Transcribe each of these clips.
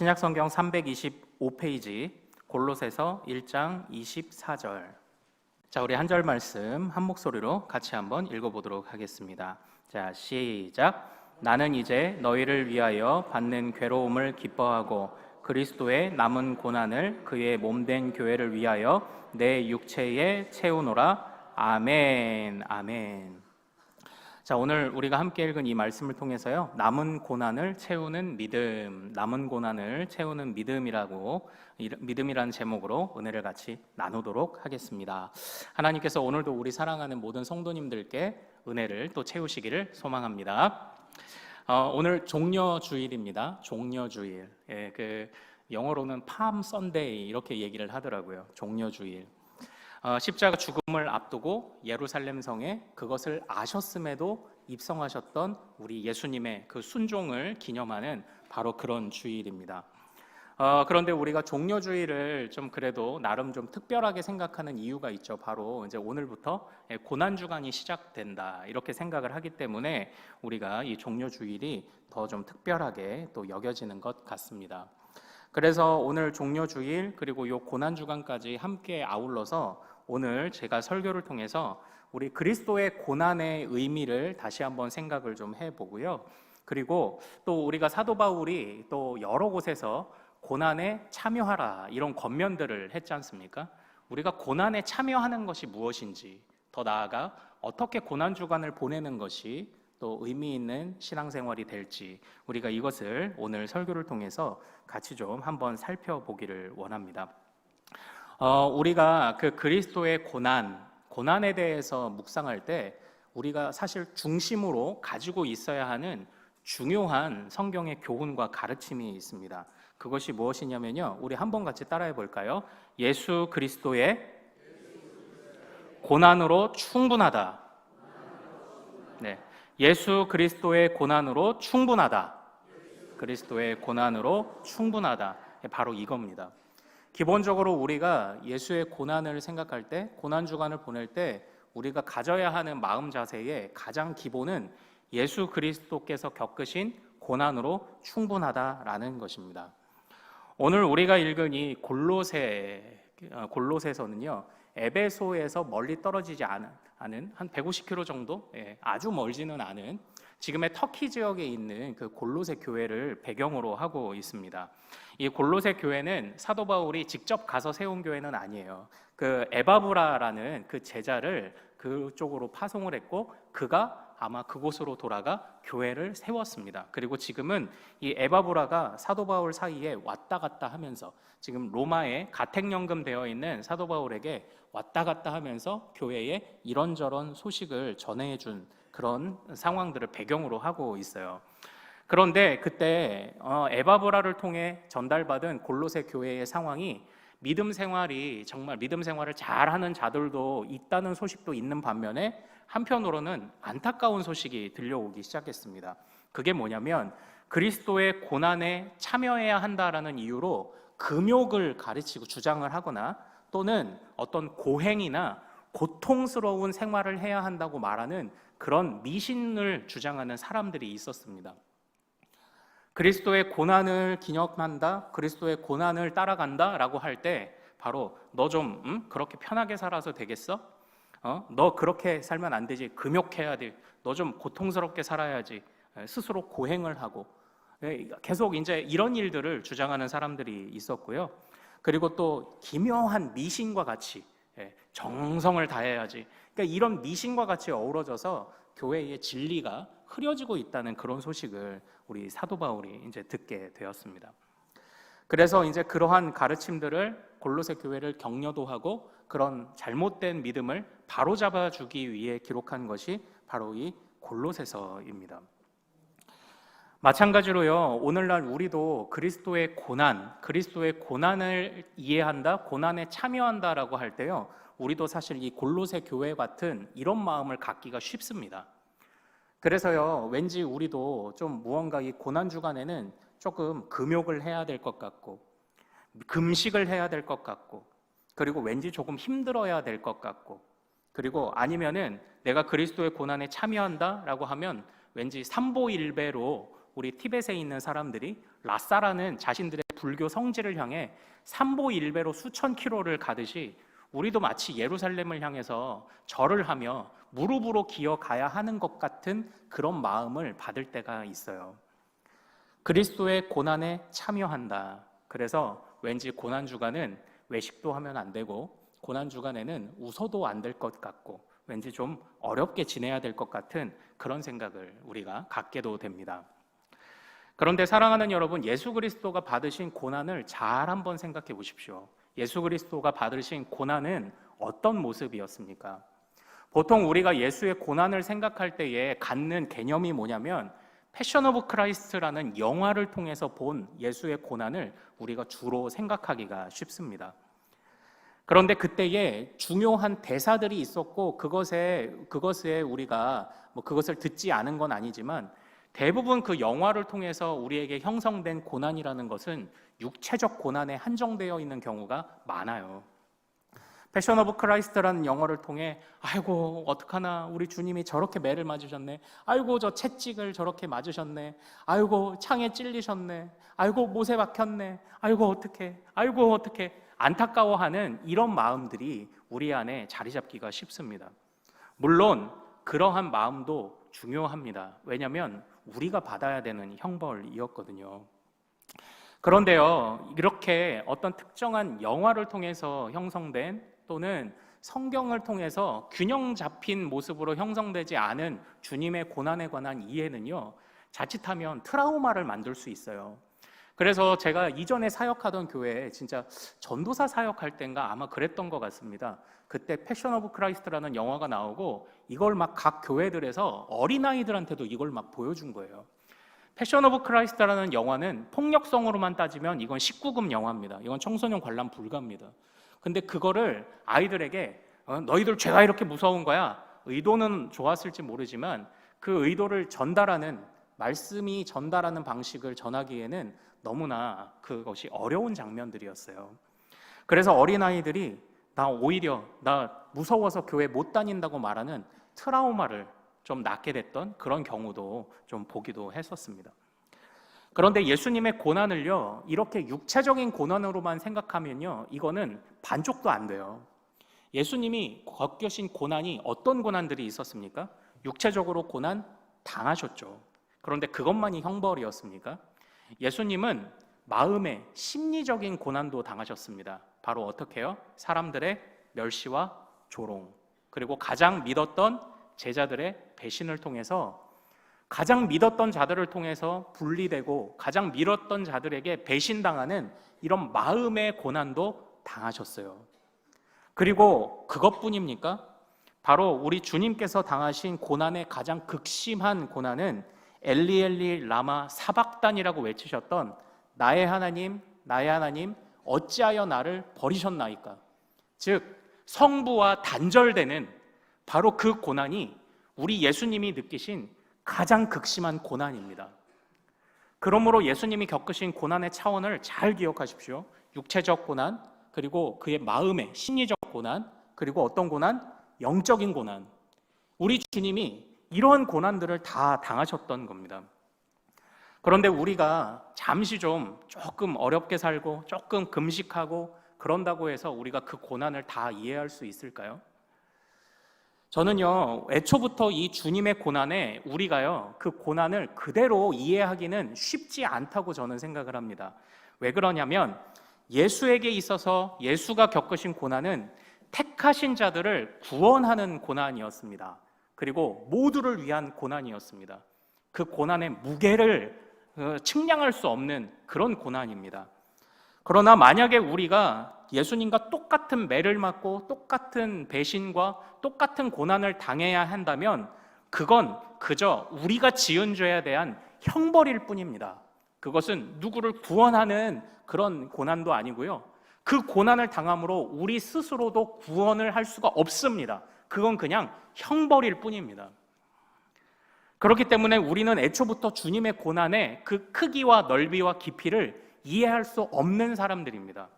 신약성경 325페이지 골로새서 1장 24절. 자, 우리 한 절 말씀 한 목소리로 같이 한번 읽어보도록 하겠습니다. 자, 시작. 나는 이제 너희를 위하여 받는 괴로움을 기뻐하고 그리스도의 남은 고난을 그의 몸된 교회를 위하여 내 육체에 채우노라. 아멘. 아멘. 자, 오늘 우리가 함께 읽은 이 말씀을 통해서요, 남은 고난을 채우는 믿음, 남은 고난을 채우는 믿음이라는 제목으로 은혜를 같이 나누도록 하겠습니다. 하나님께서 오늘도 우리 사랑하는 모든 성도님들께 은혜를 또 채우시기를 소망합니다. 오늘 종려주일입니다. 종려주일. 영어로는 팜 선데이 이렇게 얘기를 하더라고요. 종려주일. 십자가 죽음을 앞두고 예루살렘 성에 그것을 아셨음에도 입성하셨던 우리 예수님의 그 순종을 기념하는 바로 그런 주일입니다. 그런데 우리가 종려주일을 좀 그래도 나름 좀 특별하게 생각하는 이유가 있죠. 바로 이제 오늘부터 고난주간이 시작된다 이렇게 생각을 하기 때문에 우리가 이 종려주일이 더 좀 특별하게 또 여겨지는 것 같습니다. 그래서 오늘 종려주일 그리고 이 고난주간까지 함께 아울러서 오늘 제가 설교를 통해서 우리 그리스도의 고난의 의미를 다시 한번 생각을 좀 해보고요. 그리고 또 우리가 사도 바울이 또 여러 곳에서 고난에 참여하라 이런 권면들을 했지 않습니까? 우리가 고난에 참여하는 것이 무엇인지, 더 나아가 어떻게 고난주간을 보내는 것이 또 의미 있는 신앙생활이 될지 우리가 이것을 오늘 설교를 통해서 같이 좀 한번 살펴보기를 원합니다. 우리가 그 그리스도의 고난에 대해서 묵상할 때 우리가 사실 중심으로 가지고 있어야 하는 중요한 성경의 교훈과 가르침이 있습니다. 그것이 무엇이냐면요, 우리 한번 같이 따라해 볼까요? 예수 그리스도의 고난으로 충분하다. 네, 예수 그리스도의 고난으로 충분하다. 그리스도의 고난으로 충분하다. 바로 이겁니다. 기본적으로 우리가 예수의 고난을 생각할 때, 고난주간을 보낼 때 우리가 가져야 하는 마음 자세의 가장 기본은 예수 그리스도께서 겪으신 고난으로 충분하다라는 것입니다. 오늘 우리가 읽은 이 골로새서는요, 에베소에서 멀리 떨어지지 않은 한 150km 정도, 아주 멀지는 않은 지금의 터키 지역에 있는 그 골로새 교회를 배경으로 하고 있습니다. 이 골로새 교회는 사도 바울이 직접 가서 세운 교회는 아니에요. 그 에바브라라는 그 제자를 그쪽으로 파송을 했고 그가 아마 그곳으로 돌아가 교회를 세웠습니다. 그리고 지금은 이 에바브라가 사도 바울 사이에 왔다 갔다 하면서 지금 로마에 가택연금 되어 있는 사도 바울에게 왔다 갔다 하면서 교회에 이런저런 소식을 전해준 그런 상황들을 배경으로 하고 있어요. 그런데 그때 에바브라를 통해 전달받은 골로새 교회의 상황이 믿음 생활을 잘하는 자들도 있다는 소식도 있는 반면에 한편으로는 안타까운 소식이 들려오기 시작했습니다. 그게 뭐냐면 그리스도의 고난에 참여해야 한다라는 이유로 금욕을 가르치고 주장을 하거나 또는 어떤 고행이나 고통스러운 생활을 해야 한다고 말하는 그런 미신을 주장하는 사람들이 있었습니다. 그리스도의 고난을 기념한다, 그리스도의 고난을 따라간다 라고 할 때 바로 너 좀 그렇게 편하게 살아서 되겠어? 너 그렇게 살면 안 되지, 금욕해야 돼, 너 좀 고통스럽게 살아야지, 스스로 고행을 하고 계속 이제 이런 일들을 주장하는 사람들이 있었고요. 그리고 또 기묘한 미신과 같이 정성을 다해야지, 그러니까 이런 미신과 같이 어우러져서 교회의 진리가 흐려지고 있다는 그런 소식을 우리 사도 바울이 이제 듣게 되었습니다. 그래서 이제 그러한 가르침들을 골로새 교회를 격려도 하고 그런 잘못된 믿음을 바로잡아 주기 위해 기록한 것이 바로 이 골로새서입니다. 마찬가지로요, 오늘날 우리도 그리스도의 고난을 이해한다, 고난에 참여한다라고 할 때요, 우리도 사실 이 골로새 교회 같은 이런 마음을 갖기가 쉽습니다. 그래서요, 왠지 우리도 좀 무언가 이 고난주간에는 조금 금욕을 해야 될 것 같고 금식을 해야 될 것 같고 그리고 왠지 조금 힘들어야 될 것 같고 그리고 아니면은 내가 그리스도의 고난에 참여한다라고 하면 왠지 삼보일배로 우리 티벳에 있는 사람들이 라사라는 자신들의 불교 성지를 향해 삼보일배로 수천 킬로를 가듯이 우리도 마치 예루살렘을 향해서 절을 하며 무릎으로 기어가야 하는 것 같은 그런 마음을 받을 때가 있어요. 그리스도의 고난에 참여한다. 그래서 왠지 고난주간은 외식도 하면 안 되고 고난주간에는 웃어도 안 될 것 같고 왠지 좀 어렵게 지내야 될 것 같은 그런 생각을 우리가 갖게도 됩니다. 그런데 사랑하는 여러분, 예수 그리스도가 받으신 고난을 잘 한번 생각해 보십시오. 예수 그리스도가 받으신 고난은 어떤 모습이었습니까? 보통 우리가 예수의 고난을 생각할 때에 갖는 개념이 뭐냐면 패션 오브 크라이스트라는 영화를 통해서 본 예수의 고난을 우리가 주로 생각하기가 쉽습니다. 그런데 그때에 중요한 대사들이 있었고 그것에 우리가 그것을 듣지 않은 건 아니지만 대부분 그 영화를 통해서 우리에게 형성된 고난이라는 것은 육체적 고난에 한정되어 있는 경우가 많아요. 패션 오브 크라이스트라는 영화를 통해 아이고 어떡하나 우리 주님이 저렇게 매를 맞으셨네, 아이고 저 채찍을 저렇게 맞으셨네, 아이고 창에 찔리셨네, 아이고 못에 박혔네, 아이고 어떡해 안타까워하는 이런 마음들이 우리 안에 자리 잡기가 쉽습니다. 물론 그러한 마음도 중요합니다. 왜냐하면 우리가 받아야 되는 형벌이었거든요. 그런데요, 이렇게 어떤 특정한 영화를 통해서 형성된 또는 성경을 통해서 균형 잡힌 모습으로 형성되지 않은 주님의 고난에 관한 이해는요, 자칫하면 트라우마를 만들 수 있어요. 그래서 제가 이전에 사역하던 교회에 진짜 전도사 사역할 때인가 아마 그랬던 것 같습니다. 그때 패션 오브 크라이스트라는 영화가 나오고 이걸 막 각 교회들에서 어린아이들한테도 이걸 막 보여준 거예요. 패션 오브 크라이스트라는 영화는 폭력성으로만 따지면 이건 19금 영화입니다. 이건 청소년 관람 불가입니다. 근데 그거를 아이들에게 너희들 죄가 이렇게 무서운 거야. 의도는 좋았을지 모르지만 그 의도를 전달하는, 말씀이 전달하는 방식을 전하기에는 너무나 그것이 어려운 장면들이었어요. 그래서 어린아이들이 나 무서워서 교회 못 다닌다고 말하는 트라우마를 좀 낳게 됐던 그런 경우도 좀 보기도 했었습니다. 그런데 예수님의 고난을요, 이렇게 육체적인 고난으로만 생각하면요, 이거는 반쪽도 안 돼요. 예수님이 겪으신 고난이 어떤 고난들이 있었습니까? 육체적으로 고난 당하셨죠. 그런데 그것만이 형벌이었습니까? 예수님은 마음의 심리적인 고난도 당하셨습니다. 바로 어떻게요? 사람들의 멸시와 조롱, 그리고 가장 믿었던 제자들의 배신을 통해서, 가장 믿었던 자들을 통해서 분리되고 가장 믿었던 자들에게 배신당하는 이런 마음의 고난도 당하셨어요. 그리고 그것뿐입니까? 바로 우리 주님께서 당하신 고난의 가장 극심한 고난은 엘리 엘리 라마 사박단이라고 외치셨던 나의 하나님 어찌하여 나를 버리셨나이까? 즉 성부와 단절되는 바로 그 고난이 우리 예수님이 느끼신 가장 극심한 고난입니다. 그러므로 예수님이 겪으신 고난의 차원을 잘 기억하십시오. 육체적 고난, 그리고 그의 마음의 심리적 고난, 그리고 어떤 고난? 영적인 고난. 우리 주님이 이러한 고난들을 다 당하셨던 겁니다. 그런데 우리가 잠시 조금 어렵게 살고 조금 금식하고 그런다고 해서 우리가 그 고난을 다 이해할 수 있을까요? 저는요, 애초부터 이 주님의 고난에 우리가요, 그 고난을 그대로 이해하기는 쉽지 않다고 저는 생각을 합니다. 왜 그러냐면 예수에게 있어서 예수가 겪으신 고난은 택하신 자들을 구원하는 고난이었습니다. 그리고 모두를 위한 고난이었습니다. 그 고난의 무게를 측량할 수 없는 그런 고난입니다. 그러나 만약에 우리가 예수님과 똑같은 매를 맞고 똑같은 배신과 똑같은 고난을 당해야 한다면 그건 그저 우리가 지은 죄에 대한 형벌일 뿐입니다. 그것은 누구를 구원하는 그런 고난도 아니고요, 그 고난을 당함으로 우리 스스로도 구원을 할 수가 없습니다. 그건 그냥 형벌일 뿐입니다. 그렇기 때문에 우리는 애초부터 주님의 고난의 그 크기와 넓이와 깊이를 이해할 수 없는 사람들입니다.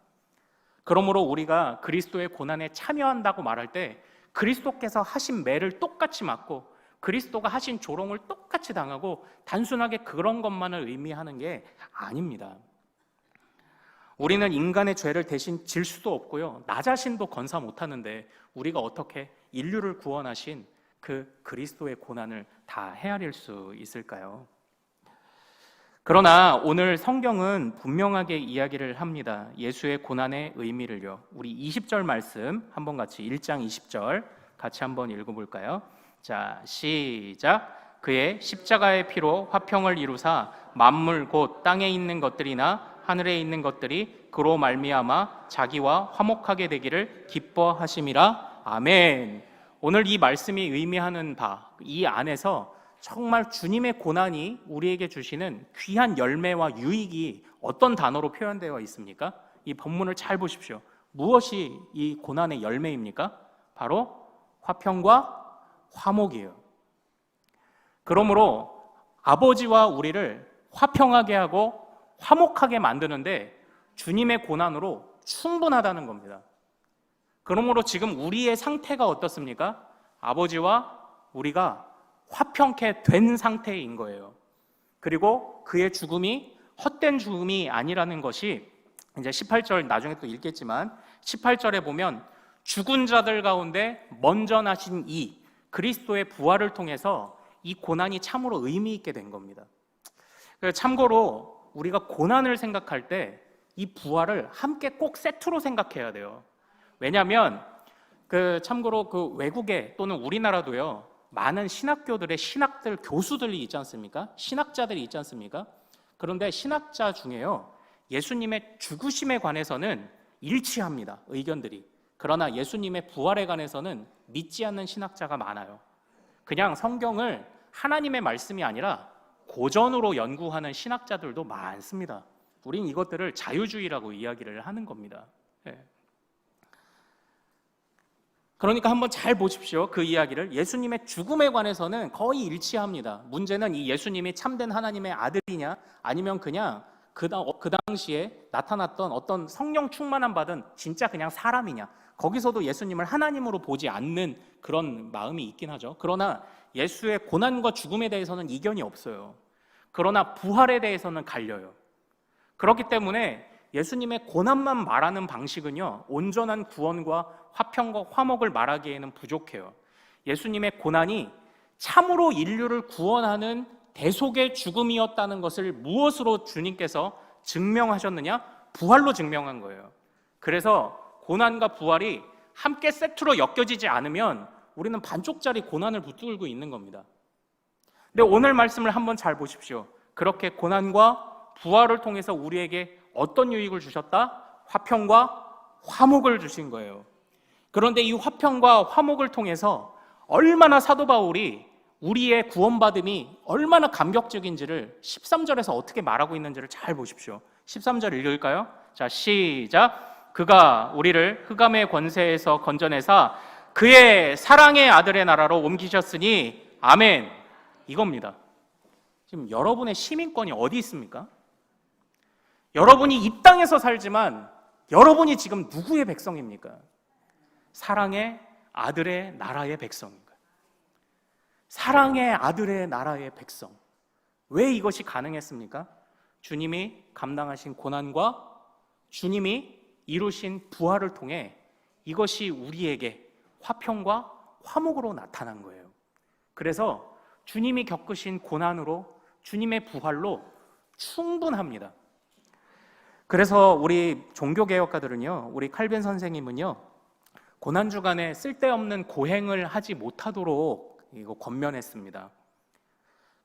그러므로 우리가 그리스도의 고난에 참여한다고 말할 때 그리스도께서 하신 매를 똑같이 맞고 그리스도가 하신 조롱을 똑같이 당하고 단순하게 그런 것만을 의미하는 게 아닙니다. 우리는 인간의 죄를 대신 질 수도 없고요, 나 자신도 건사 못하는데 우리가 어떻게 인류를 구원하신 그 그리스도의 고난을 다 헤아릴 수 있을까요? 그러나 오늘 성경은 분명하게 이야기를 합니다. 예수의 고난의 의미를요. 우리 20절 말씀 한번 같이 1장 20절 같이 한번 읽어볼까요? 자, 시작. 그의 십자가의 피로 화평을 이루사 만물 곧 땅에 있는 것들이나 하늘에 있는 것들이 그로 말미암아 자기와 화목하게 되기를 기뻐하심이라. 아멘. 오늘 이 말씀이 의미하는 바, 이 안에서 정말 주님의 고난이 우리에게 주시는 귀한 열매와 유익이 어떤 단어로 표현되어 있습니까? 이 본문을 잘 보십시오. 무엇이 이 고난의 열매입니까? 바로 화평과 화목이에요. 그러므로 아버지와 우리를 화평하게 하고 화목하게 만드는데 주님의 고난으로 충분하다는 겁니다. 그러므로 지금 우리의 상태가 어떻습니까? 아버지와 우리가 화평케 된 상태인 거예요. 그리고 그의 죽음이 헛된 죽음이 아니라는 것이 이제 18절 나중에 또 읽겠지만 18절에 보면 죽은 자들 가운데 먼저 나신 이 그리스도의 부활을 통해서 이 고난이 참으로 의미 있게 된 겁니다. 참고로 우리가 고난을 생각할 때 이 부활을 함께 꼭 세트로 생각해야 돼요. 왜냐하면 참고로 외국에 또는 우리나라도요, 많은 신학교들의 신학들 교수들이 있지 않습니까? 신학자들이 있지 않습니까? 그런데 신학자 중에요, 예수님의 죽으심에 관해서는 일치합니다, 의견들이. 그러나 예수님의 부활에 관해서는 믿지 않는 신학자가 많아요. 그냥 성경을 하나님의 말씀이 아니라 고전으로 연구하는 신학자들도 많습니다. 우린 이것들을 자유주의라고 이야기를 하는 겁니다. 그러니까 한번 잘 보십시오. 그 이야기를. 예수님의 죽음에 관해서는 거의 일치합니다. 문제는 이 예수님이 참된 하나님의 아들이냐, 아니면 그냥 그 당시에 나타났던 어떤 성령 충만함 받은 진짜 그냥 사람이냐. 거기서도 예수님을 하나님으로 보지 않는 그런 마음이 있긴 하죠. 그러나 예수의 고난과 죽음에 대해서는 이견이 없어요. 그러나 부활에 대해서는 갈려요. 그렇기 때문에 예수님의 고난만 말하는 방식은요, 온전한 구원과 화평과 화목을 말하기에는 부족해요. 예수님의 고난이 참으로 인류를 구원하는 대속의 죽음이었다는 것을 무엇으로 주님께서 증명하셨느냐? 부활로 증명한 거예요. 그래서 고난과 부활이 함께 세트로 엮여지지 않으면 우리는 반쪽짜리 고난을 붙들고 있는 겁니다. 근데 오늘 말씀을 한번 잘 보십시오. 그렇게 고난과 부활을 통해서 우리에게 어떤 유익을 주셨다? 화평과 화목을 주신 거예요. 그런데 이 화평과 화목을 통해서 얼마나 사도 바울이 우리의 구원받음이 얼마나 감격적인지를 13절에서 어떻게 말하고 있는지를 잘 보십시오. 13절 읽을까요? 자, 시작. 그가 우리를 흑암의 권세에서 건져내사 그의 사랑의 아들의 나라로 옮기셨으니 아멘. 이겁니다. 지금 여러분의 시민권이 어디 있습니까? 여러분이 이 땅에서 살지만 여러분이 지금 누구의 백성입니까? 사랑의 아들의 나라의 백성인가요? 사랑의 아들의 나라의 백성. 왜 이것이 가능했습니까? 주님이 감당하신 고난과 주님이 이루신 부활을 통해 이것이 우리에게 화평과 화목으로 나타난 거예요. 그래서 주님이 겪으신 고난으로 주님의 부활로 충분합니다. 그래서 우리 종교개혁가들은요, 우리 칼빈 선생님은요, 고난주간에 쓸데없는 고행을 하지 못하도록 이거 권면했습니다.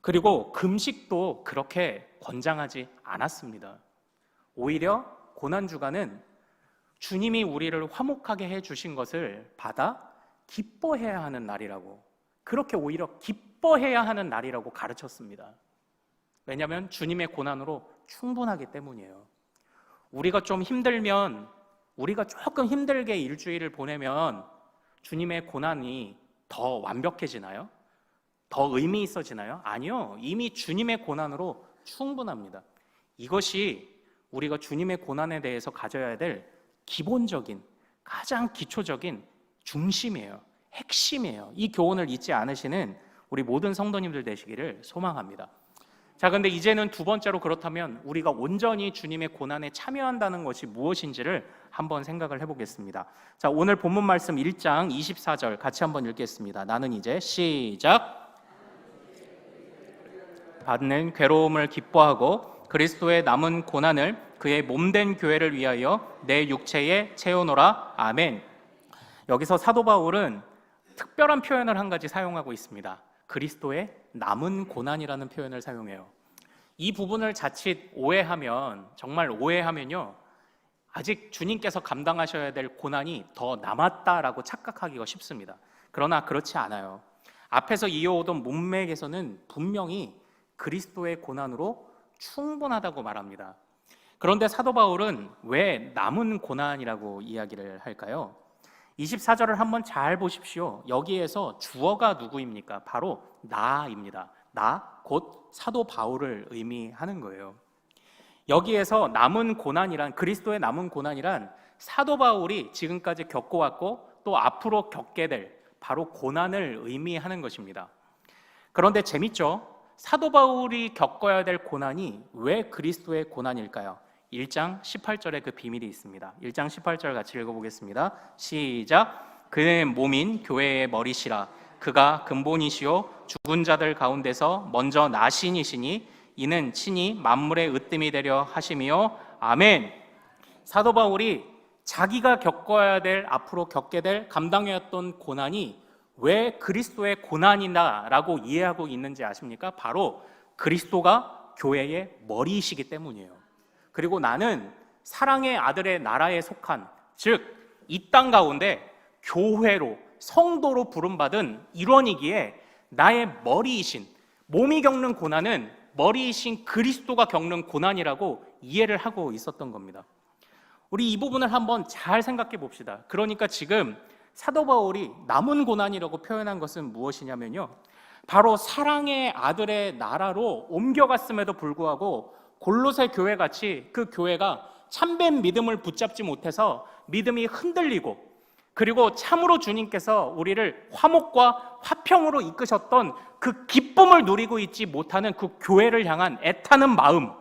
그리고 금식도 그렇게 권장하지 않았습니다. 오히려 고난주간은 주님이 우리를 화목하게 해주신 것을 받아 기뻐해야 하는 날이라고, 그렇게 오히려 기뻐해야 하는 날이라고 가르쳤습니다. 왜냐하면 주님의 고난으로 충분하기 때문이에요. 우리가 좀 힘들면, 우리가 조금 힘들게 일주일을 보내면 주님의 고난이 더 완벽해지나요? 더 의미 있어지나요? 아니요. 이미 주님의 고난으로 충분합니다. 이것이 우리가 주님의 고난에 대해서 가져야 될 기본적인, 가장 기초적인 중심이에요. 핵심이에요. 이 교훈을 잊지 않으시는 우리 모든 성도님들 되시기를 소망합니다. 자, 근데 이제는 두 번째로, 그렇다면 우리가 온전히 주님의 고난에 참여한다는 것이 무엇인지를 한번 생각을 해보겠습니다. 자, 오늘 본문 말씀 1장 24절 같이 한번 읽겠습니다. 나는 이제 시작. 받는 괴로움을 기뻐하고 그리스도의 남은 고난을 그의 몸된 교회를 위하여 내 육체에 채우노라. 아멘. 여기서 사도 바울은 특별한 표현을 한 가지 사용하고 있습니다. 그리스도의 남은 고난이라는 표현을 사용해요. 이 부분을 자칫 오해하면, 정말 오해하면요, 아직 주님께서 감당하셔야 될 고난이 더 남았다라고 착각하기가 쉽습니다. 그러나 그렇지 않아요. 앞에서 이어오던 문맥에서는 분명히 그리스도의 고난으로 충분하다고 말합니다. 그런데 사도 바울은 왜 남은 고난이라고 이야기를 할까요? 24절을 한번 잘 보십시오. 여기에서 주어가 누구입니까? 바로 나입니다. 나, 곧 사도 바울을 의미하는 거예요. 여기에서 남은 고난이란, 그리스도의 남은 고난이란 사도 바울이 지금까지 겪어왔고 또 앞으로 겪게 될 바로 고난을 의미하는 것입니다. 그런데 재밌죠? 사도 바울이 겪어야 될 고난이 왜 그리스도의 고난일까요? 1장 18절에 그 비밀이 있습니다. 1장 18절 같이 읽어보겠습니다. 시작. 그의 몸인 교회의 머리시라. 그가 근본이시요 죽은 자들 가운데서 먼저 나신 이시니 이는 친히 만물의 으뜸이 되려 하심이요. 아멘. 사도 바울이 자기가 겪어야 될, 앞으로 겪게 될, 감당해야 했던 고난이 왜 그리스도의 고난이다라고 이해하고 있는지 아십니까? 바로 그리스도가 교회의 머리이시기 때문이에요. 그리고 나는 사랑의 아들의 나라에 속한, 즉 이 땅 가운데 교회로, 성도로 부름받은 일원이기에 나의 머리이신, 몸이 겪는 고난은 머리이신 그리스도가 겪는 고난이라고 이해를 하고 있었던 겁니다. 우리 이 부분을 한번 잘 생각해 봅시다. 그러니까 지금 사도 바울이 남은 고난이라고 표현한 것은 무엇이냐면요, 바로 사랑의 아들의 나라로 옮겨갔음에도 불구하고 골로새 교회같이 그 교회가 참된 믿음을 붙잡지 못해서 믿음이 흔들리고, 그리고 참으로 주님께서 우리를 화목과 화평으로 이끄셨던 그 기쁨을 누리고 있지 못하는 그 교회를 향한 애타는 마음,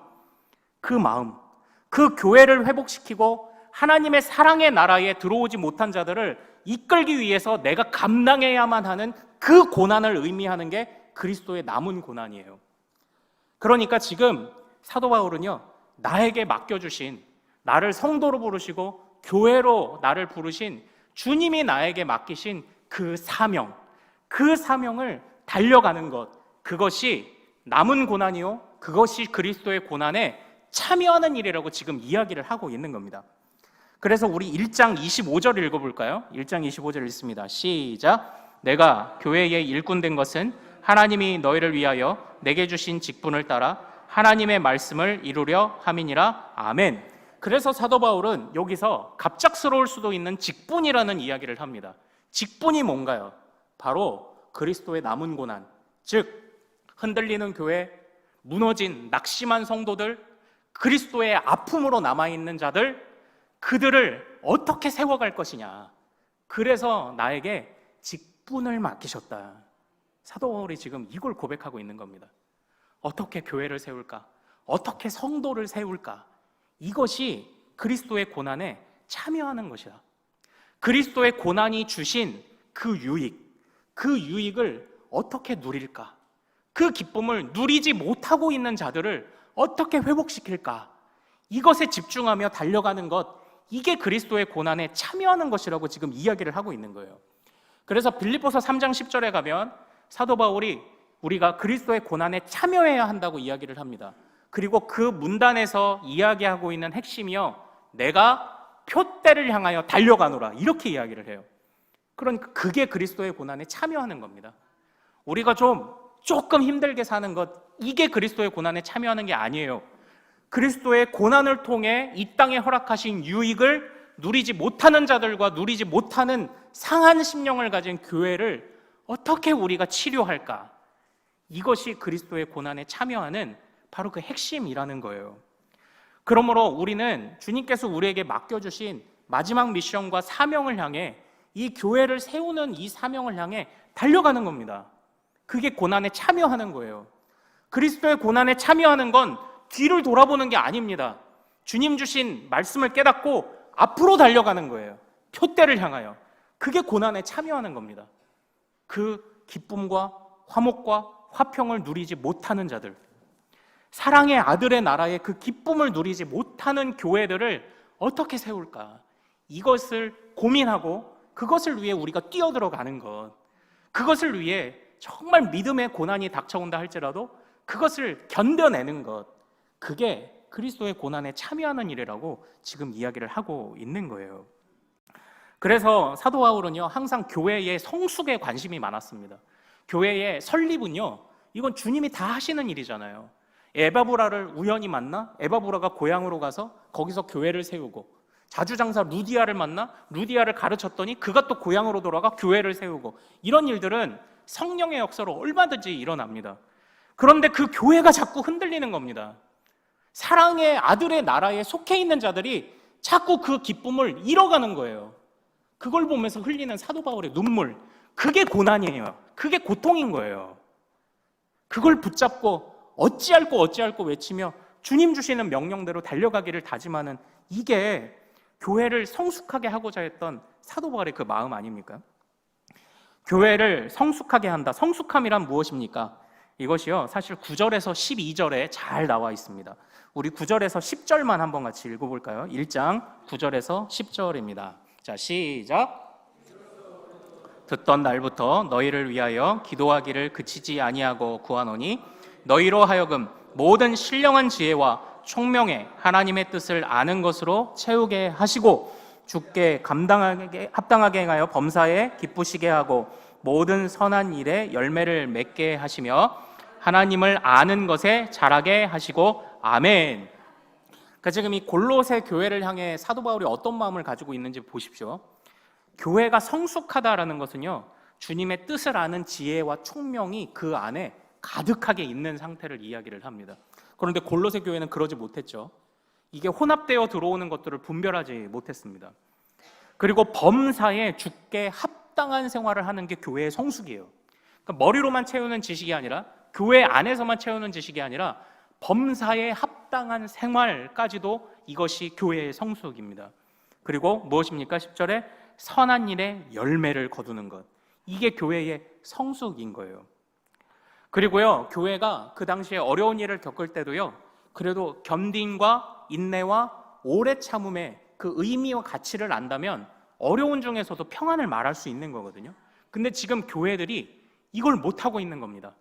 그 교회를 회복시키고 하나님의 사랑의 나라에 들어오지 못한 자들을 이끌기 위해서 내가 감당해야만 하는 그 고난을 의미하는 게 그리스도의 남은 고난이에요. 그러니까 지금 사도 바울은요, 나에게 맡겨주신, 나를 성도로 부르시고 교회로 나를 부르신 주님이 나에게 맡기신 그 사명을 달려가는 것, 그것이 남은 고난이요, 그것이 그리스도의 고난에 참여하는 일이라고 지금 이야기를 하고 있는 겁니다. 그래서 우리 1장 25절 읽어볼까요? 1장 25절 읽습니다. 시작. 내가 교회의 일꾼 된 것은 하나님이 너희를 위하여 내게 주신 직분을 따라 하나님의 말씀을 이루려 함이니라. 아멘. 그래서 사도 바울은 여기서 갑작스러울 수도 있는 직분이라는 이야기를 합니다. 직분이 뭔가요? 바로 그리스도의 남은 고난, 즉 흔들리는 교회, 무너진 낙심한 성도들, 그리스도의 아픔으로 남아있는 자들, 그들을 어떻게 세워갈 것이냐. 그래서 나에게 직분을 맡기셨다. 사도 바울이 지금 이걸 고백하고 있는 겁니다. 어떻게 교회를 세울까? 어떻게 성도를 세울까? 이것이 그리스도의 고난에 참여하는 것이다. 그리스도의 고난이 주신 그 유익을 어떻게 누릴까? 그 기쁨을 누리지 못하고 있는 자들을 어떻게 회복시킬까? 이것에 집중하며 달려가는 것, 이게 그리스도의 고난에 참여하는 것이라고 지금 이야기를 하고 있는 거예요. 그래서 빌립보서 3장 10절에 가면 사도 바울이 우리가 그리스도의 고난에 참여해야 한다고 이야기를 합니다. 그리고 그 문단에서 이야기하고 있는 핵심이요, 내가 표대를 향하여 달려가노라, 이렇게 이야기를 해요. 그러니까 그게 그리스도의 고난에 참여하는 겁니다. 우리가 조금 힘들게 사는 것, 이게 그리스도의 고난에 참여하는 게 아니에요. 그리스도의 고난을 통해 이 땅에 허락하신 유익을 누리지 못하는 자들과 누리지 못하는 상한 심령을 가진 교회를 어떻게 우리가 치료할까? 이것이 그리스도의 고난에 참여하는 바로 그 핵심이라는 거예요. 그러므로 우리는 주님께서 우리에게 맡겨주신 마지막 미션과 사명을 향해, 이 교회를 세우는 이 사명을 향해 달려가는 겁니다. 그게 고난에 참여하는 거예요. 그리스도의 고난에 참여하는 건 뒤를 돌아보는 게 아닙니다. 주님 주신 말씀을 깨닫고 앞으로 달려가는 거예요. 표대를 향하여. 그게 고난에 참여하는 겁니다. 그 기쁨과 화목과 화평을 누리지 못하는 자들, 사랑의 아들의 나라의 그 기쁨을 누리지 못하는 교회들을 어떻게 세울까? 이것을 고민하고 그것을 위해 우리가 뛰어들어가는 것, 그것을 위해 정말 믿음의 고난이 닥쳐온다 할지라도 그것을 견뎌내는 것, 그게 그리스도의 고난에 참여하는 일이라고 지금 이야기를 하고 있는 거예요. 그래서 사도 바울은요, 항상 교회의 성숙에 관심이 많았습니다. 교회의 설립은요, 이건 주님이 다 하시는 일이잖아요. 에바브라를 우연히 만나 에바브라가 고향으로 가서 거기서 교회를 세우고, 자주장사 루디아를 만나 루디아를 가르쳤더니 그가 또 고향으로 돌아가 교회를 세우고, 이런 일들은 성령의 역사로 얼마든지 일어납니다. 그런데 그 교회가 자꾸 흔들리는 겁니다. 사랑의 아들의 나라에 속해 있는 자들이 자꾸 그 기쁨을 잃어가는 거예요. 그걸 보면서 흘리는 사도 바울의 눈물, 그게 고난이에요. 그게 고통인 거예요. 그걸 붙잡고 어찌할꼬 외치며 주님 주시는 명령대로 달려가기를 다짐하는, 이게 교회를 성숙하게 하고자 했던 사도 바울의 그 마음 아닙니까? 교회를 성숙하게 한다. 성숙함이란 무엇입니까? 이것이요, 사실 9절에서 12절에 잘 나와 있습니다. 우리 9절에서 10절만 한번 같이 읽어볼까요? 1장 9절에서 10절입니다. 자, 시작. 듣던 날부터 너희를 위하여 기도하기를 그치지 아니하고 구하노니 너희로 하여금 모든 신령한 지혜와 총명에 하나님의 뜻을 아는 것으로 채우게 하시고 주께 합당하게 행하여 범사에 기쁘시게 하고 모든 선한 일에 열매를 맺게 하시며 하나님을 아는 것에 자라게 하시고 아멘. 그러니까 지금 이 골로새 교회를 향해 사도 바울이 어떤 마음을 가지고 있는지 보십시오. 교회가 성숙하다라는 것은요, 주님의 뜻을 아는 지혜와 총명이 그 안에 가득하게 있는 상태를 이야기를 합니다. 그런데 골로새 교회는 그러지 못했죠. 이게 혼합되어 들어오는 것들을 분별하지 못했습니다. 그리고 범사에 주께 합당한 생활을 하는 게 교회의 성숙이에요. 그러니까 머리로만 채우는 지식이 아니라, 교회 안에서만 채우는 지식이 아니라 범사에 합당한 생활까지도 이것이 교회의 성숙입니다. 그리고 무엇입니까? 10절에 선한 일에 열매를 거두는 것, 이게 교회의 성숙인 거예요. 그리고요, 교회가 그 당시에 어려운 일을 겪을 때도요, 그래도 견딘과 인내와 오래 참음의 그 의미와 가치를 안다면 어려운 중에서도 평안을 말할 수 있는 거거든요. 근데 지금 교회들이 이걸 못하고 있는 겁니다.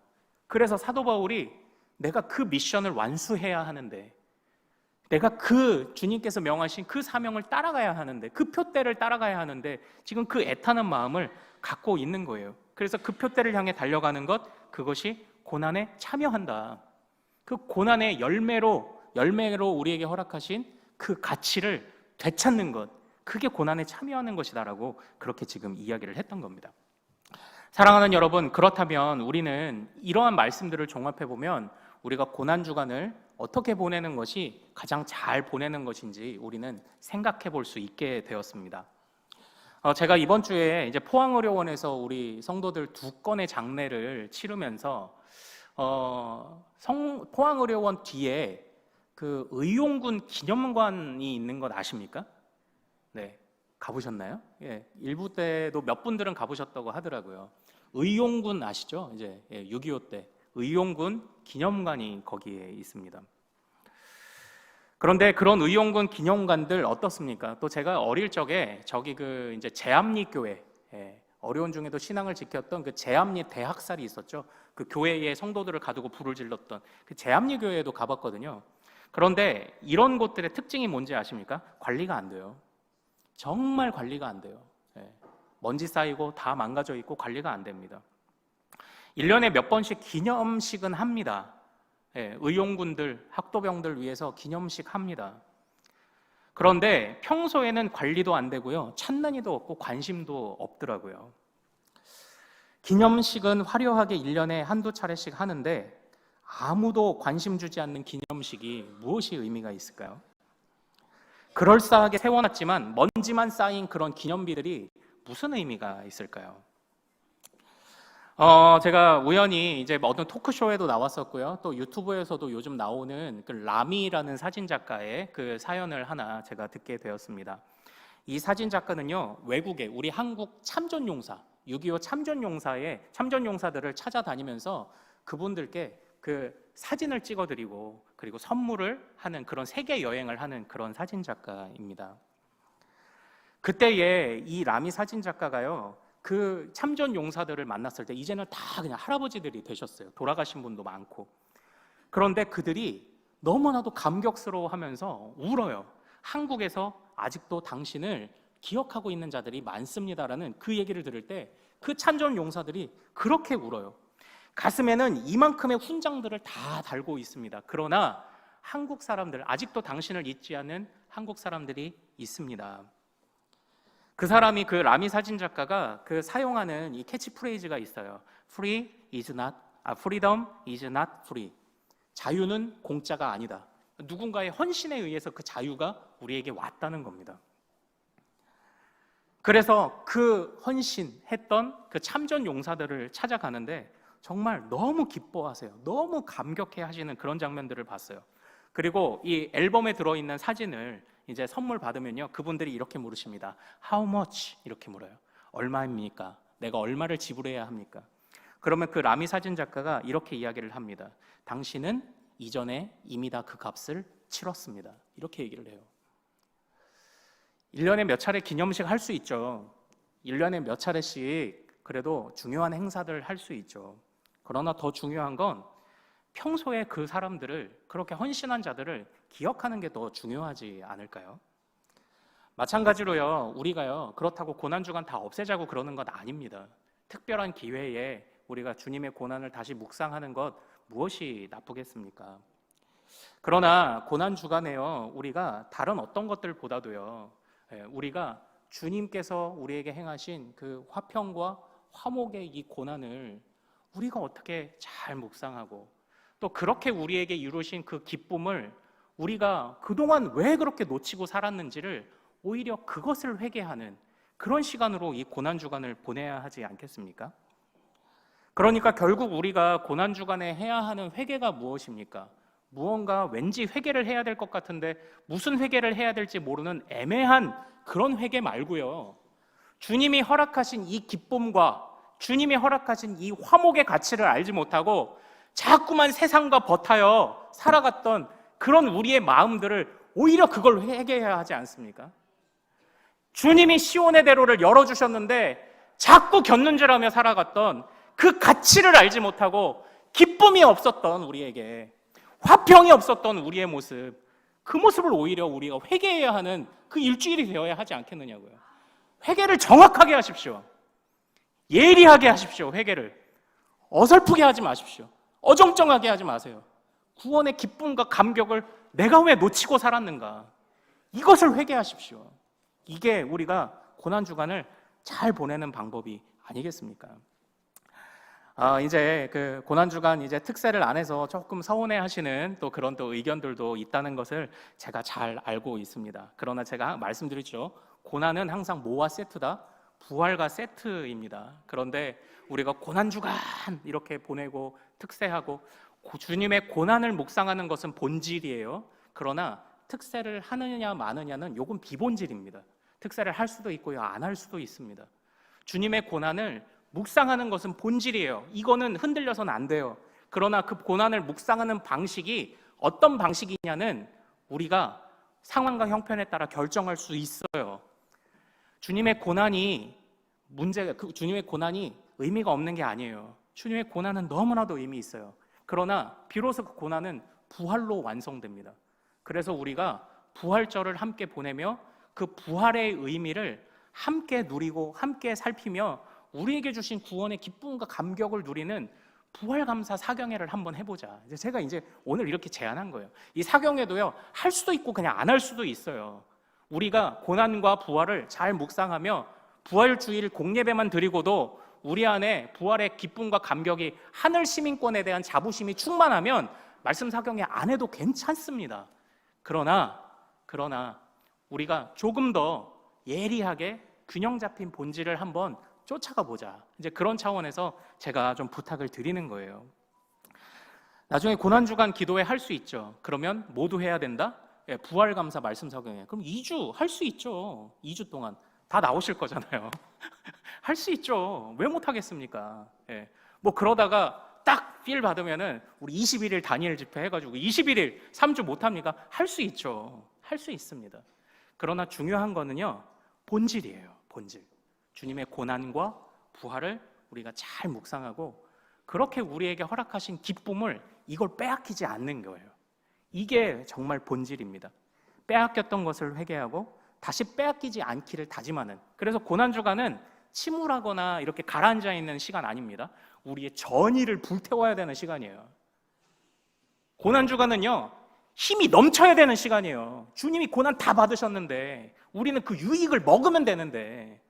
그래서 사도 바울이 내가 그 미션을 완수해야 하는데, 내가 그 주님께서 명하신 그 사명을 따라가야 하는데, 그 표대를 따라가야 하는데 지금 그 애타는 마음을 갖고 있는 거예요. 그래서 그 표대를 향해 달려가는 것, 그것이 고난에 참여한다. 그 고난의 열매로 우리에게 허락하신 그 가치를 되찾는 것, 그게 고난에 참여하는 것이다라고 그렇게 지금 이야기를 했던 겁니다. 사랑하는 여러분, 그렇다면 우리는 이러한 말씀들을 종합해보면 우리가 고난주간을 어떻게 보내는 것이 가장 잘 보내는 것인지 우리는 생각해 볼 수 있게 되었습니다. 제가 이번 주에 이제 포항의료원에서 우리 성도들 2건의 장례를 치르면서 포항의료원 뒤에 그 의용군 기념관이 있는 것 아십니까? 네, 가보셨나요? 예, 일부 때도 몇 분들은 가보셨다고 하더라고요. 의용군 아시죠? 이제 6.25 때 의용군 기념관이 거기에 있습니다. 그런데 그런 의용군 기념관들 어떻습니까? 또 제가 어릴 적에 저기 그 이제 제암리 교회, 어려운 중에도 신앙을 지켰던 그 제암리 대학살이 있었죠. 그 교회의 성도들을 가두고 불을 질렀던 그 제암리 교회에도 가봤거든요. 그런데 이런 곳들의 특징이 뭔지 아십니까? 관리가 안 돼요. 정말 관리가 안 돼요. 먼지 쌓이고 다 망가져 있고 관리가 안 됩니다. 1년에 몇 번씩 기념식은 합니다. 의용군들, 학도병들 위해서 기념식 합니다. 그런데 평소에는 관리도 안 되고요, 찾는 이도 없고 관심도 없더라고요. 기념식은 화려하게 1년에 한두 차례씩 하는데 아무도 관심 주지 않는 기념식이 무엇이 의미가 있을까요? 그럴싸하게 세워놨지만 먼지만 쌓인 그런 기념비들이 무슨 의미가 있을까요? 제가 우연히 이제 어떤 토크쇼에도 나왔었고요. 또 유튜브에서도 요즘 나오는 그 라미라는 사진 작가의 그 사연을 하나 제가 듣게 되었습니다. 이 사진 작가는요, 외국에 우리 한국 참전용사, 6.25 참전용사의 참전용사들을 찾아다니면서 그분들께 그 사진을 찍어드리고 그리고 선물을 하는 그런 세계 여행을 하는 그런 사진 작가입니다. 그때에 이 라미 사진 작가가요, 그 참전 용사들을 만났을 때 이제는 다 그냥 할아버지들이 되셨어요. 돌아가신 분도 많고. 그런데 그들이 너무나도 감격스러워하면서 울어요. 한국에서 아직도 당신을 기억하고 있는 자들이 많습니다라는 그 얘기를 들을 때 그 참전 용사들이 그렇게 울어요. 가슴에는 이만큼의 훈장들을 다 달고 있습니다. 그러나 한국 사람들, 아직도 당신을 잊지 않는 한국 사람들이 있습니다. 그 사람이, 그 라미 사진 작가가 그 사용하는 이 캐치프레이즈가 있어요. Freedom is not free. 자유는 공짜가 아니다. 누군가의 헌신에 의해서 그 자유가 우리에게 왔다는 겁니다. 그래서 그 헌신했던 그 참전 용사들을 찾아가는데 정말 너무 기뻐하세요. 너무 감격해 하시는 그런 장면들을 봤어요. 그리고 이 앨범에 들어있는 사진을 이제 선물 받으면요, 그분들이 이렇게 물으십니다. How much? 이렇게 물어요. 얼마입니까? 내가 얼마를 지불해야 합니까? 그러면 그 라미 사진 작가가 이렇게 이야기를 합니다. 당신은 이전에 이미 다 그 값을 치렀습니다. 이렇게 얘기를 해요. 1년에 몇 차례 기념식 할 수 있죠. 1년에 몇 차례씩 그래도 중요한 행사들 할 수 있죠. 그러나 더 중요한 건 평소에 그 사람들을, 그렇게 헌신한 자들을 기억하는 게 더 중요하지 않을까요? 마찬가지로요, 우리가요, 그렇다고 고난주간 다 없애자고 그러는 것 아닙니다. 특별한 기회에 우리가 주님의 고난을 다시 묵상하는 것 무엇이 나쁘겠습니까? 그러나 고난주간에요, 우리가 다른 어떤 것들보다도요, 우리가 주님께서 우리에게 행하신 그 화평과 화목의 이 고난을 우리가 어떻게 잘 묵상하고 또 그렇게 우리에게 이루신 그 기쁨을 우리가 그동안 왜 그렇게 놓치고 살았는지를 오히려 그것을 회개하는 그런 시간으로 이 고난주간을 보내야 하지 않겠습니까? 그러니까 결국 우리가 고난주간에 해야 하는 회개가 무엇입니까? 무언가 왠지 회개를 해야 될 것 같은데 무슨 회개를 해야 될지 모르는 애매한 그런 회개 말고요, 주님이 허락하신 이 기쁨과 주님이 허락하신 이 화목의 가치를 알지 못하고 자꾸만 세상과 버타여 살아갔던 그런 우리의 마음들을 오히려 그걸 회개해야 하지 않습니까? 주님이 시온의 대로를 열어주셨는데 자꾸 곁눈질하며 살아갔던 그 가치를 알지 못하고 기쁨이 없었던 우리에게, 화평이 없었던 우리의 모습, 그 모습을 오히려 우리가 회개해야 하는 그 일주일이 되어야 하지 않겠느냐고요. 회개를 정확하게 하십시오. 예리하게 하십시오. 회개를 어설프게 하지 마십시오. 어정쩡하게 하지 마세요. 구원의 기쁨과 감격을 내가 왜 놓치고 살았는가, 이것을 회개하십시오. 이게 우리가 고난주간을 잘 보내는 방법이 아니겠습니까? 이제 그 고난주간 이제 특세를 안 해서 조금 서운해 하시는 또 그런 또 의견들도 있다는 것을 제가 잘 알고 있습니다. 그러나 제가 말씀드렸죠. 고난은 항상 뭐와 세트다? 부활과 세트입니다. 그런데 우리가 고난주간 이렇게 보내고 특세하고 주님의 고난을 묵상하는 것은 본질이에요. 그러나 특세를 하느냐 마느냐는 요건 비본질입니다. 특세를 할 수도 있고요, 안 할 수도 있습니다. 주님의 고난을 묵상하는 것은 본질이에요. 이거는 흔들려서는 안 돼요. 그러나 그 고난을 묵상하는 방식이 어떤 방식이냐는 우리가 상황과 형편에 따라 결정할 수 있어요. 주님의 고난이 주님의 고난이 의미가 없는 게 아니에요. 주님의 고난은 너무나도 의미 있어요. 그러나 비로소 그 고난은 부활로 완성됩니다. 그래서 우리가 부활절을 함께 보내며 그 부활의 의미를 함께 누리고 함께 살피며 우리에게 주신 구원의 기쁨과 감격을 누리는 부활감사 사경회를 한번 해보자. 제가 이제 오늘 이렇게 제안한 거예요. 이 사경회도요, 할 수도 있고 그냥 안 할 수도 있어요. 우리가 고난과 부활을 잘 묵상하며 부활주일 공예배만 드리고도 우리 안에 부활의 기쁨과 감격이, 하늘 시민권에 대한 자부심이 충만하면 말씀 사경회 안 해도 괜찮습니다. 그러나 우리가 조금 더 예리하게 균형 잡힌 본질을 한번 쫓아가 보자. 이제 그런 차원에서 제가 좀 부탁을 드리는 거예요. 나중에 고난주간 기도회 할 수 있죠. 그러면 모두 해야 된다? 예, 부활감사 말씀 적용해. 그럼 2주 할 수 있죠. 2주 동안 다 나오실 거잖아요. 할 수 있죠. 왜 못 하겠습니까? 예. 뭐 그러다가 딱 필 받으면은 우리 21일 단일 집회 해가지고 21일 3주 못 합니까? 할 수 있죠. 할 수 있습니다. 그러나 중요한 거는요, 본질이에요. 본질. 주님의 고난과 부활을 우리가 잘 묵상하고 그렇게 우리에게 허락하신 기쁨을 이걸 빼앗기지 않는 거예요. 이게 정말 본질입니다. 빼앗겼던 것을 회개하고 다시 빼앗기지 않기를 다짐하는. 그래서 고난주간은 침울하거나 이렇게 가라앉아 있는 시간 아닙니다. 우리의 전의를 불태워야 되는 시간이에요. 고난주간은요, 힘이 넘쳐야 되는 시간이에요. 주님이 고난 다 받으셨는데 우리는 그 유익을 먹으면 되는데,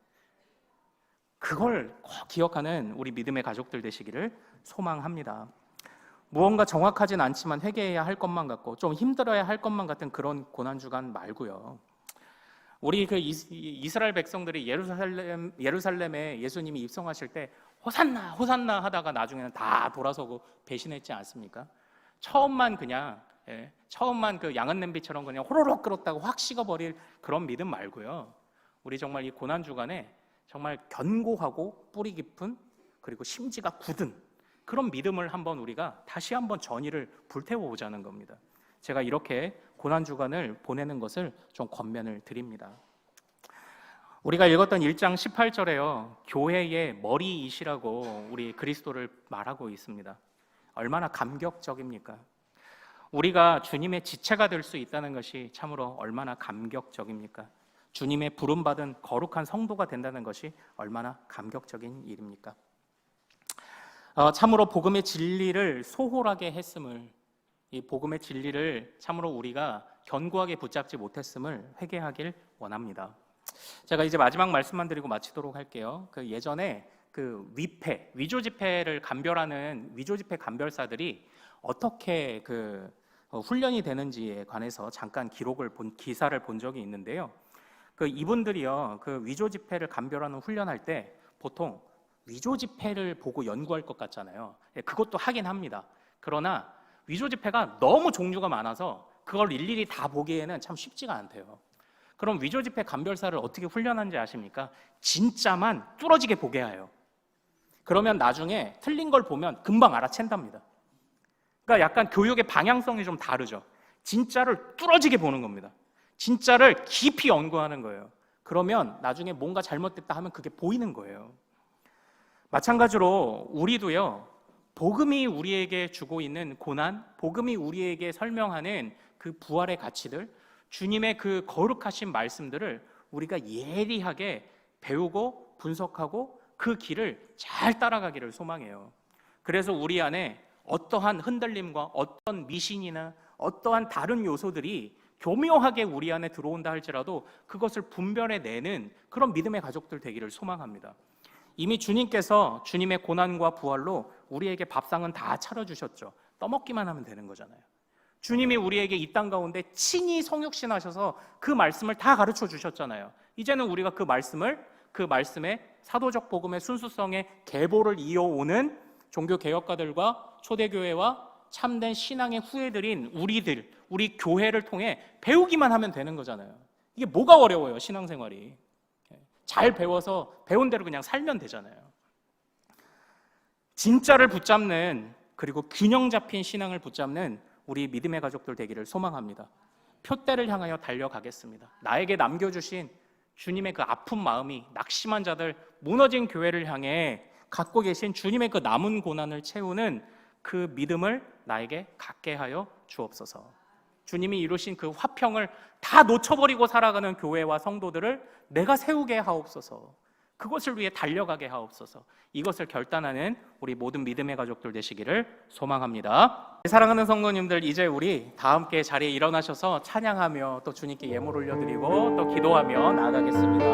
그걸 꼭 기억하는 우리 믿음의 가족들 되시기를 소망합니다. 무언가 정확하진 않지만 회개해야 할 것만 같고 좀 힘들어야 할 것만 같은 그런 고난주간 말고요, 우리 그 이스라엘 백성들이 예루살렘에 예수님이 입성하실 때 호산나 호산나 하다가 나중에는 다 돌아서고 배신했지 않습니까? 처음만 그 양은 냄비처럼 그냥 호로록 끓었다고 확 식어버릴 그런 믿음 말고요, 우리 정말 이 고난주간에 정말 견고하고 뿌리 깊은, 그리고 심지가 굳은 그런 믿음을 한번 우리가 다시 한번 전의를 불태워 보자는 겁니다. 제가 이렇게 고난주간을 보내는 것을 좀 권면을 드립니다. 우리가 읽었던 1장 18절에요, 교회의 머리이시라고 우리 그리스도를 말하고 있습니다. 얼마나 감격적입니까? 우리가 주님의 지체가 될 수 있다는 것이 참으로 얼마나 감격적입니까? 주님의 부름받은 거룩한 성도가 된다는 것이 얼마나 감격적인 일입니까? 참으로 복음의 진리를 소홀하게 했음을, 이 복음의 진리를 참으로 우리가 견고하게 붙잡지 못했음을 회개하길 원합니다. 제가 이제 마지막 말씀만 드리고 마치도록 할게요. 그 예전에 그 위조 집회를 감별하는 위조 집회 감별사들이 어떻게 훈련이 되는지에 관해서 잠깐 기사를 본 적이 있는데요. 이분들이요, 위조 집회를 감별하는 훈련할 때 보통 위조 집회를 보고 연구할 것 같잖아요. 그것도 하긴 합니다. 그러나 위조 집회가 너무 종류가 많아서 그걸 일일이 다 보기에는 참 쉽지가 않대요. 그럼 위조 집회 감별사를 어떻게 훈련하는지 아십니까? 진짜만 뚫어지게 보게 해요. 그러면 나중에 틀린 걸 보면 금방 알아챈답니다. 그러니까 약간 교육의 방향성이 좀 다르죠. 진짜를 뚫어지게 보는 겁니다. 진짜를 깊이 연구하는 거예요. 그러면 나중에 뭔가 잘못됐다 하면 그게 보이는 거예요. 마찬가지로 우리도요, 복음이 우리에게 주고 있는 고난, 복음이 우리에게 설명하는 그 부활의 가치들, 주님의 그 거룩하신 말씀들을 우리가 예리하게 배우고 분석하고 그 길을 잘 따라가기를 소망해요. 그래서 우리 안에 어떠한 흔들림과 어떤 미신이나 어떠한 다른 요소들이 교묘하게 우리 안에 들어온다 할지라도 그것을 분별해내는 그런 믿음의 가족들 되기를 소망합니다. 이미 주님께서 주님의 고난과 부활로 우리에게 밥상은 다 차려주셨죠. 떠먹기만 하면 되는 거잖아요. 주님이 우리에게 이 땅 가운데 친히 성육신하셔서 그 말씀을 다 가르쳐 주셨잖아요. 이제는 우리가 그 말씀의 사도적 복음의 순수성의 계보를 이어오는 종교개혁가들과 초대교회와 참된 신앙의 후예들인 우리 교회를 통해 배우기만 하면 되는 거잖아요. 이게 뭐가 어려워요, 신앙생활이. 잘 배워서 배운 대로 그냥 살면 되잖아요. 진짜를 붙잡는, 그리고 균형 잡힌 신앙을 붙잡는 우리 믿음의 가족들 되기를 소망합니다. 표대를 향하여 달려가겠습니다. 나에게 남겨주신 주님의 그 아픈 마음이 낙심한 자들, 무너진 교회를 향해 갖고 계신 주님의 그 남은 고난을 채우는 그 믿음을 나에게 갖게 하여 주옵소서. 주님이 이루신 그 화평을 다 놓쳐버리고 살아가는 교회와 성도들을 내가 세우게 하옵소서. 그것을 위해 달려가게 하옵소서. 이것을 결단하는 우리 모든 믿음의 가족들 되시기를 소망합니다. 사랑하는 성도님들, 이제 우리 다 함께 자리에 일어나셔서 찬양하며 또 주님께 예물 올려드리고 또 기도하며 나아가겠습니다.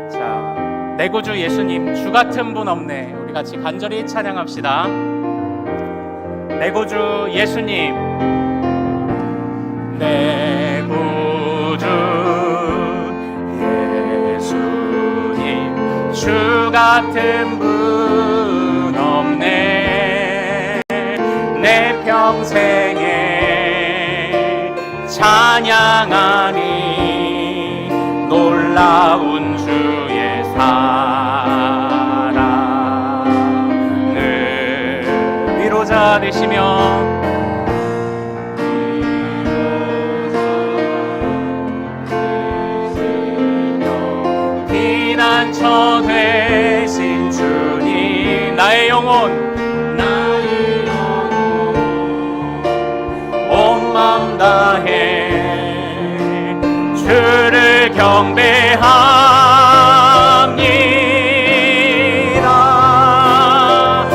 자, 내 구주 예수님, 주 같은 분 없네. 우리 같이 간절히 찬양합시다. 내 구주 예수님, 내 구주 예수님, 주 같은 분 없네. 내 평생에 찬양하니 놀라운 주의 사랑을 위로자 되시며 피난처 되신 주님 나의 영혼 온 맘 다해 주를 경배합니다.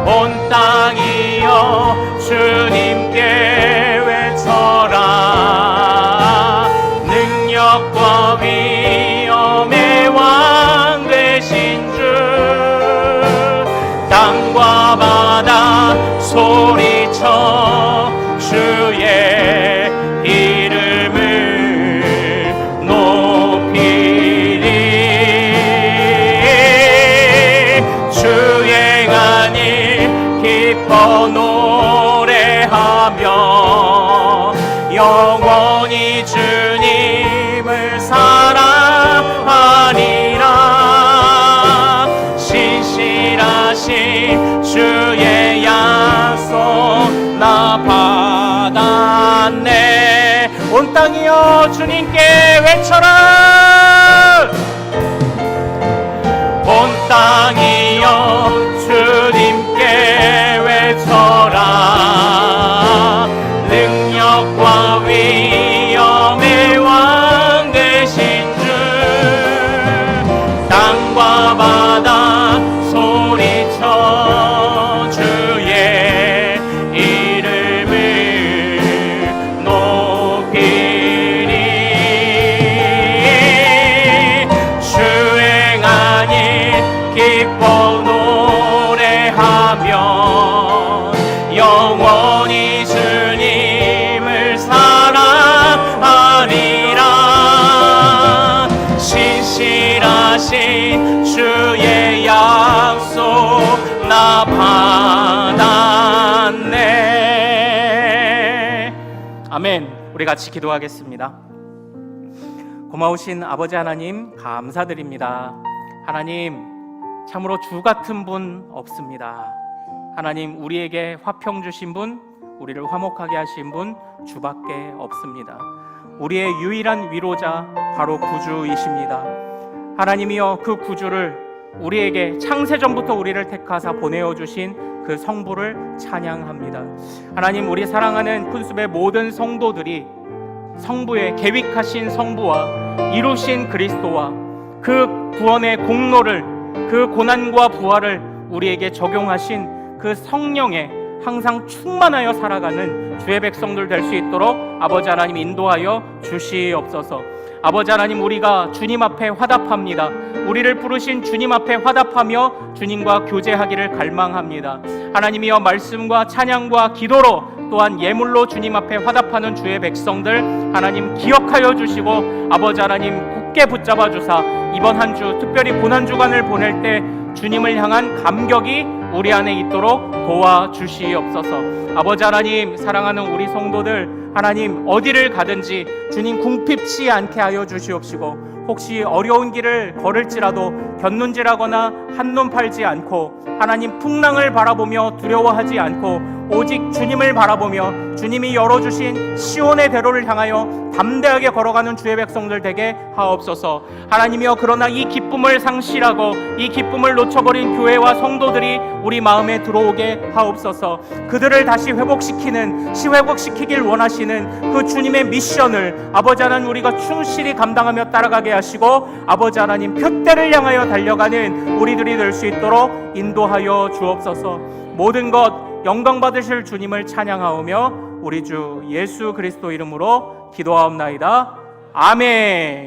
온 땅이여 주님께 외쳐라. 능력과 위엄의 왕 되신 주 땅과 바다 소리쳐 주의 이름을 높이리. 주행한 일 기뻐 노래하며 영원히 주님을 사랑하리라. 신실하신 주의 약속 나 받았네. 온 땅이여 주님께 외쳐라. 온 땅이여 주님께 외쳐라. 능력과 위엄의 왕 되신 주 땅과 바다 소리쳐 주의 이름을 높이리. 주행한 일 기뻐 노래하며 영원히 주님을 사랑하리라. 신실하신 주의 약속 나 받았네. 아멘. 우리 같이 기도하겠습니다. 고마우신 아버지 하나님 감사드립니다. 하나님 참으로 주 같은 분 없습니다. 하나님 우리에게 화평 주신 분, 우리를 화목하게 하신 분 주밖에 없습니다. 우리의 유일한 위로자 바로 구주이십니다. 하나님이여 그 구주를 우리에게 창세전부터 우리를 택하사 보내어 주신 그 성부를 찬양합니다. 하나님 우리 사랑하는 쿤숲의 모든 성도들이 성부의 계획하신 성부와 이루신 그리스도와 그 구원의 공로를 그 고난과 부활을 우리에게 적용하신 그 성령에 항상 충만하여 살아가는 주의 백성들 될 수 있도록 아버지 하나님 인도하여 주시옵소서. 아버지 하나님 우리가 주님 앞에 화답합니다. 우리를 부르신 주님 앞에 화답하며 주님과 교제하기를 갈망합니다. 하나님이여 말씀과 찬양과 기도로 또한 예물로 주님 앞에 화답하는 주의 백성들 하나님 기억하여 주시고 아버지 하나님 굳게 붙잡아 주사 이번 한 주 특별히 고난주간을 보낼 때 주님을 향한 감격이 우리 안에 있도록 도와주시옵소서. 아버지 하나님 사랑하는 우리 성도들 하나님 어디를 가든지 주님 궁핍치 않게 하여 주시옵시고 혹시 어려운 길을 걸을지라도 곁눈질하거나 한눈 팔지 않고 하나님 풍랑을 바라보며 두려워하지 않고 오직 주님을 바라보며 주님이 열어주신 시온의 대로를 향하여 담대하게 걸어가는 주의 백성들 되게 하옵소서. 하나님이여 그러나 이 기쁨을 상실하고 이 기쁨을 놓쳐버린 교회와 성도들이 우리 마음에 들어오게 하옵소서. 그들을 다시 회복시키길 원하시는 그 주님의 미션을 아버지 하나님 우리가 충실히 감당하며 따라가게 하시고 아버지 하나님 표대를 향하여 달려가는 우리들이 될 수 있도록 인도하여 주옵소서. 모든 것 영광 받으실 주님을 찬양하오며 우리 주 예수 그리스도 이름으로 기도하옵나이다. 아멘.